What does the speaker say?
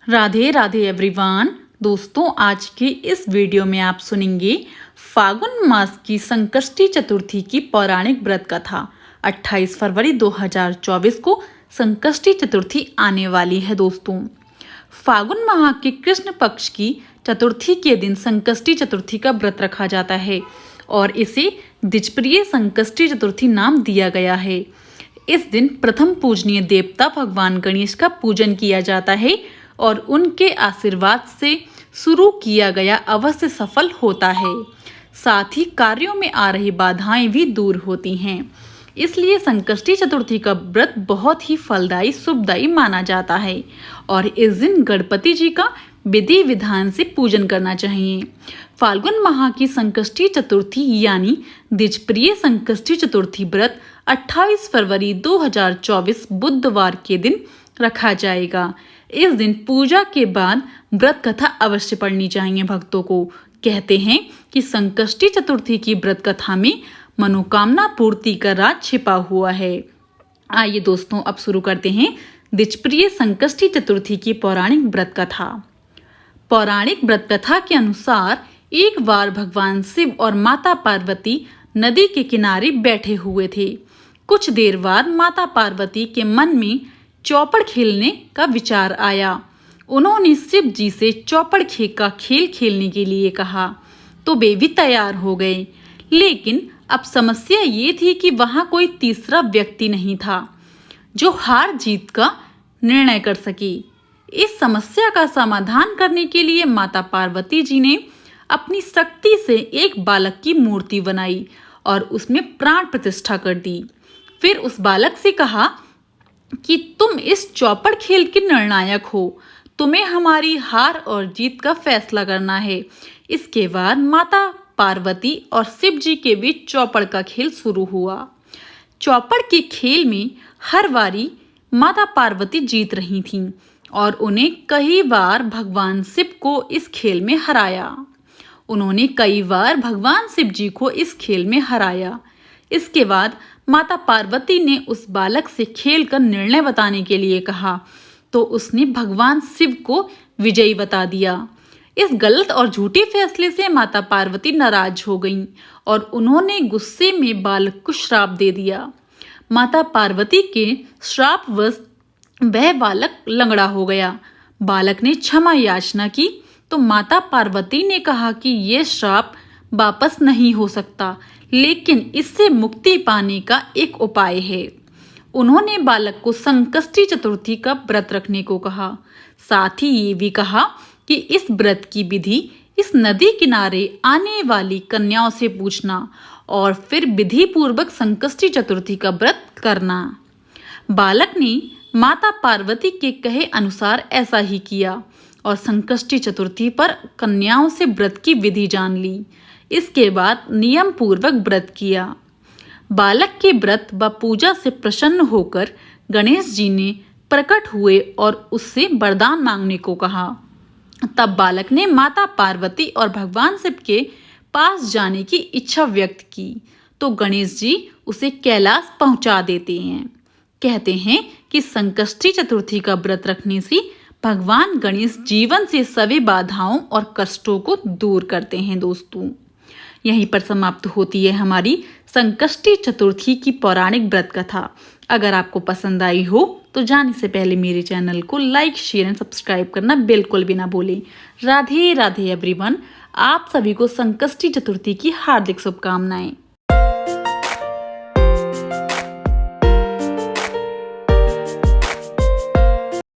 Radhe Radhe everyone. दोस्तों, आज की इस वीडियो में आप सुनेंगे फागुन मास की संकष्टी चतुर्थी की पौराणिक व्रत कथा। 28 फरवरी 2024 को संकष्टी चतुर्थी आने वाली है। दोस्तों, फागुन माह के कृष्ण पक्ष की चतुर्थी के दिन संकष्टी चतुर्थी का व्रत रखा जाता है और इसे द्विजप्रिय संकष्टी चतुर्थी नाम दिया गया है। इस दिन प्रथम पूजनीय देवता भगवान गणेश का पूजन किया जाता है और उनके आशीर्वाद से शुरू किया गया अवश्य सफल होता है। साथ ही कार्यों में आ रही बाधाएं भी दूर होती हैं। इसलिए संकष्टी चतुर्थी का व्रत बहुत ही फलदायी शुभदायी माना जाता है और इस दिन गणपति जी का विधि विधान से पूजन करना चाहिए। फाल्गुन माह की संकष्टी चतुर्थी यानी द्विजप्रिय संकष्टी चतुर्थी व्रत 28 फरवरी 2024 बुधवार के दिन रखा जाएगा। इस दिन पूजा के बाद व्रत कथा अवश्य पढ़नी चाहिए भक्तों को। कहते हैं कि संकष्टी चतुर्थी की व्रत कथा में मनोकामना पूर्ति का राज छिपा हुआ है। आइए दोस्तों, अब शुरू करते हैं द्विजप्रिय संकष्टी चतुर्थी की पौराणिक व्रत कथा। पौराणिक व्रत कथा के अनुसार एक बार भगवान शिव और माता पार्वती नदी के किनारे बैठे हुए थे। कुछ देर बाद माता पार्वती के मन में चौपड़ खेलने का विचार आया। उन्होंने शिव जी से चौपड़ का खेल खेलने के लिए कहा तो वे भी तैयार हो गए। लेकिन अब समस्या ये थी कि वहां कोई तीसरा व्यक्ति नहीं था जो हार जीत का निर्णय कर सके। इस समस्या का समाधान करने के लिए माता पार्वती जी ने अपनी शक्ति से एक बालक की मूर्ति बनाई और उसमें प्राण प्रतिष्ठा कर दी। फिर उस बालक से कहा कि तुम इस चौपड़ खेल के निर्णायक हो, तुम्हें हमारी हार और जीत का फैसला करना है। इसके बाद माता पार्वती और शिव जी के बीच चौपड़ का खेल शुरू हुआ। चौपड़ के खेल में हर बारी माता पार्वती जीत रही थीं और उन्हें कई बार भगवान शिव को इस खेल में हराया। उन्होंने कई बार भगवान शिव जी को इस खेल में हराया। इसके बाद माता पार्वती ने उस बालक से खेल का निर्णय बताने के लिए कहा तो उसने भगवान शिव को विजयी बता दिया। इस गलत और झूठे फैसले से माता पार्वती नाराज हो गईं और उन्होंने गुस्से में बालक को श्राप दे दिया। माता पार्वती के श्रापवश वह बालक लंगड़ा हो गया। बालक ने क्षमा याचना की तो माता पार्वती ने कहा कि यह श्राप वापस नहीं हो सकता, लेकिन इससे मुक्ति पाने का एक उपाय है। उन्होंने बालक को संकष्टी चतुर्थी का व्रत रखने को कहा। साथ ही ये भी कहा कि इस व्रत की विधि इस नदी किनारे आने वाली कन्याओं से पूछना और फिर विधि पूर्वक संकष्टी चतुर्थी का व्रत करना। बालक ने माता पार्वती के कहे अनुसार ऐसा ही किया और संकष्टी चतुर्थी पर कन्याओं से व्रत की विधि जान ली। इसके बाद नियम पूर्वक व्रत किया। बालक के व्रत व पूजा से प्रसन्न होकर गणेश जी ने प्रकट हुए और उससे वरदान मांगने को कहा। तब बालक ने माता पार्वती और भगवान शिव के पास जाने की इच्छा व्यक्त की तो गणेश जी उसे कैलाश पहुंचा देते हैं। कहते हैं कि संकष्टी चतुर्थी का व्रत रखने से भगवान गणेश जीवन से सभी बाधाओं और कष्टों को दूर करते हैं। दोस्तों, यहीं पर समाप्त होती है हमारी संकष्टी चतुर्थी की पौराणिक व्रत कथा। अगर आपको पसंद आई हो तो जाने से पहले मेरे चैनल को लाइक शेयर एंड सब्सक्राइब करना बिल्कुल भी ना भूलें। राधे राधे एवरीवन। आप सभी को संकष्टी चतुर्थी की हार्दिक शुभकामनाएं।